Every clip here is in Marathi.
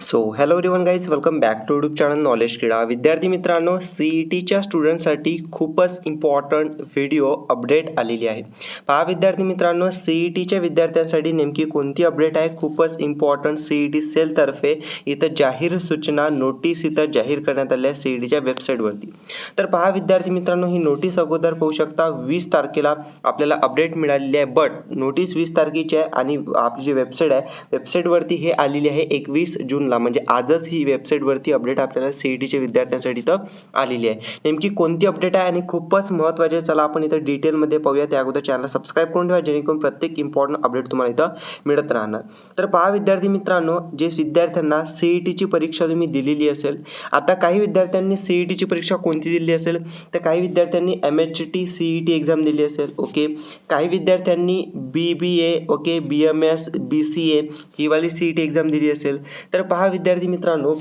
So hello everyone guys, welcome back to YouTube channel knowledge Krida. विद्यार्थी मित्रांनो, CETच्या स्टुडंटसाठी खूपच इम्पॉर्टंट व्हिडिओ अपडेट आलेली आहे. पहा विद्यार्थी मित्रांनो, CETच्या विद्यार्थ्यांसाठी नेमकी कोणती अपडेट आहे? खूपच इम्पॉर्टंट CET सेलतर्फे इथं जाहीर सूचना नोटीस इथं जाहीर करण्यात आल्या CETच्या वेबसाईटवरती. तर पहा विद्यार्थी मित्रांनो, ही नोटीस अगोदर पाहू शकता 20 तारखेला आपल्याला अपडेट मिळालेली आहे. बट नोटीस 20 तारखेची आहे आणि आपली जी वेबसाईट आहे वेबसाईटवरती हे आलेली आहे 21 जूनला, म्हणजे आजच ही वेबसाईटवरती अपडेट आपल्याला CETच्या विद्यार्थ्यांसाठी इथं आलेली आहे. नेमकी कोणती अपडेट आहे आणि खूपच महत्त्वाचे, चला आपण इथं डिटेलमध्ये पाहूया. त्या अगोदर चॅनलला सबस्क्राईब करून ठेवा, जेणेकरून प्रत्येक इम्पॉर्टंट अपडेट तुम्हाला इथं मिळत राहणार. तर पहा विद्यार्थी मित्रांनो, जे विद्यार्थ्यांना CETची परीक्षा तुम्ही दिलेली असेल, आता काही विद्यार्थ्यांनी CETची परीक्षा कोणती दिली असेल, तर काही विद्यार्थ्यांनी MHT CET एक्झाम दिली असेल. ओके, काही विद्यार्थ्यांनी BBA, ओके, BMS, BCA ही वाली CET एक्झाम दिली असेल. तर पहा विद्यार्थी मित्रांनो,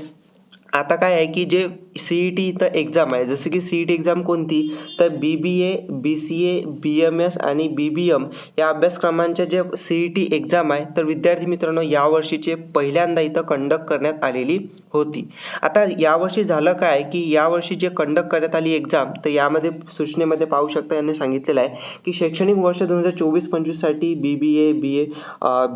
आता काय आहे की जे CET इथं एक्झाम आहे, जसं की CET एक्झाम कोणती, तर BBA, BCA, BMS आणि BBM या अभ्यासक्रमांच्या जे CET एक्झाम आहे, तर विद्यार्थी मित्रांनो यावर्षीचे पहिल्यांदा इथं कंडक्ट करण्यात आलेली होती. आता यावर्षी झालं काय की यावर्षी जे कंडक्ट करण्यात आली एक्झाम, तर यामध्ये सूचनेमध्ये पाहू शकता यांनी सांगितलेलं आहे की शैक्षणिक वर्ष 2024-25 साठी BBA,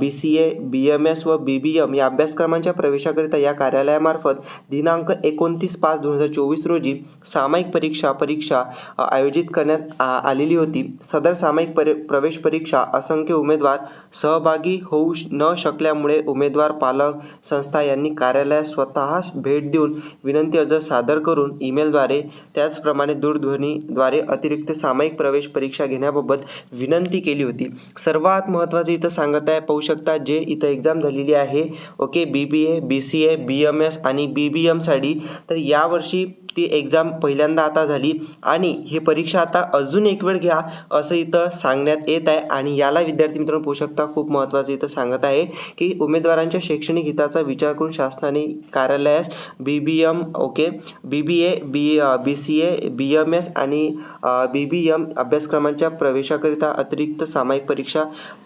BCA, BMS व BBM या अभ्यासक्रमांच्या प्रवेशाकरिता या कार्यालयामार्फत दिनांक 29/5/2024 रोजी सामायिक परीक्षा आयोजित करण्यात आलेली होती. सदर सामायिक प्रवेश परीक्षा असंख्य उमेदवार सहभागी होऊ न शकल्यामुळे उमेदवार, पालक, संस्था यांनी कार्यालयात स्वतः भेट देऊन विनंती अर्ज सादर करून ईमेलद्वारे त्याचप्रमाणे दूरध्वनीद्वारे अतिरिक्त सामायिक प्रवेश परीक्षा घेण्याबाबत विनंती केली होती. सर्वात महत्त्वाचं इथं सांगत आहे, पाहू शकता जे इथं एक्झाम झालेली आहे, ओके, BBA, BCA, BMS आणि BBM साठी, तर यावर्षी ती एक्झाम पहिल्यांदा आता झाली आणि ही परीक्षा आता अजून एक वेळ घ्या असं इथं सांगण्यात येत आहे. आणि याला विद्यार्थी मित्रांनो पाहू शकता खूप महत्त्वाचं इथं सांगत आहे की उमेदवारांच्या शैक्षणिक हिताचा विचार करून शासनाने कार्यालयास BBM, okay, BBA, BCA, BMS आणि BBM अभ्यासक्रमांच्या प्रवेशाकरिता अतिरिक्त सामायिक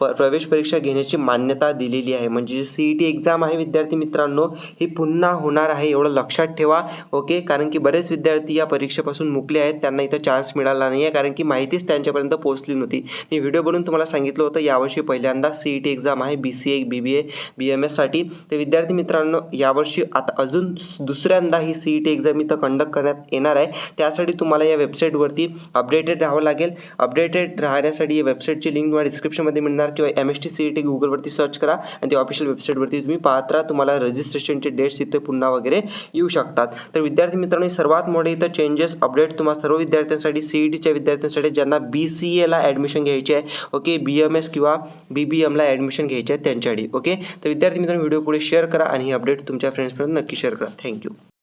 प्रवेश परीक्षा घेण्याची मान्यता दिलेली आहे. म्हणजे CET एक्झाम आहे विद्यार्थी मित्रांनो, ही पुन्हा होणार आहे, एवढं लक्षात ठेवा. ओके, कारण की बरेच विद्यार्थी या परीक्षेपासून मुकले आहेत, त्यांना इथं चान्स मिळाला नाही आहे, कारण की माहितीच त्यांच्यापर्यंत पोहोचली नव्हती. मी व्हिडिओ बनवून तुम्हाला सांगितलं होतं यावर्षी पहिल्यांदा CET एक्झाम आहे BCA, BBA, BMS साठी. तर विद्यार्थी मित्रांनो यावर्षी आता अजून दुसऱ्यांदा ही CET एक्झाम इथं कंडक्ट करण्यात येणार आहे. त्यासाठी तुम्हाला या वेबसाईटवरती अपडेटेड राहावं लागेल. अपडेटेड राहण्यासाठी या वेबसाईटची लिंक तुम्हाला डिस्क्रिप्शनमध्ये मिळणार, किंवा MHT CET गुगलवरती सर्च करा आणि त्या ऑफिशियल वेबसाईटवरती तुम्ही पाहत राहा. तुम्हाला रजिस्ट्रेशनचे डेट्स इथे पुन्हा वगैरे येऊ शकतात. तर विद्यार्थी मित्रांनो, सर्वात मोठे इथं चेंजेस अपडेट तुम्हाला सर्व विद्यार्थ्यांसाठी, CETच्या विद्यार्थ्यांसाठी ज्यांना BCAला ॲडमिशन घ्यायची आहे, ओके, BMS किंवा BBMला ॲडमिशन घ्यायची आहे त्यांच्यासाठी. ओके, तर विद्यार्थी मित्रांनो व्हिडिओ पुढे शेअर करा आणि ही अपडेट तुमच्या फ्रेंड्सपर्यंत नक्की शेअर करा. थँक्यू.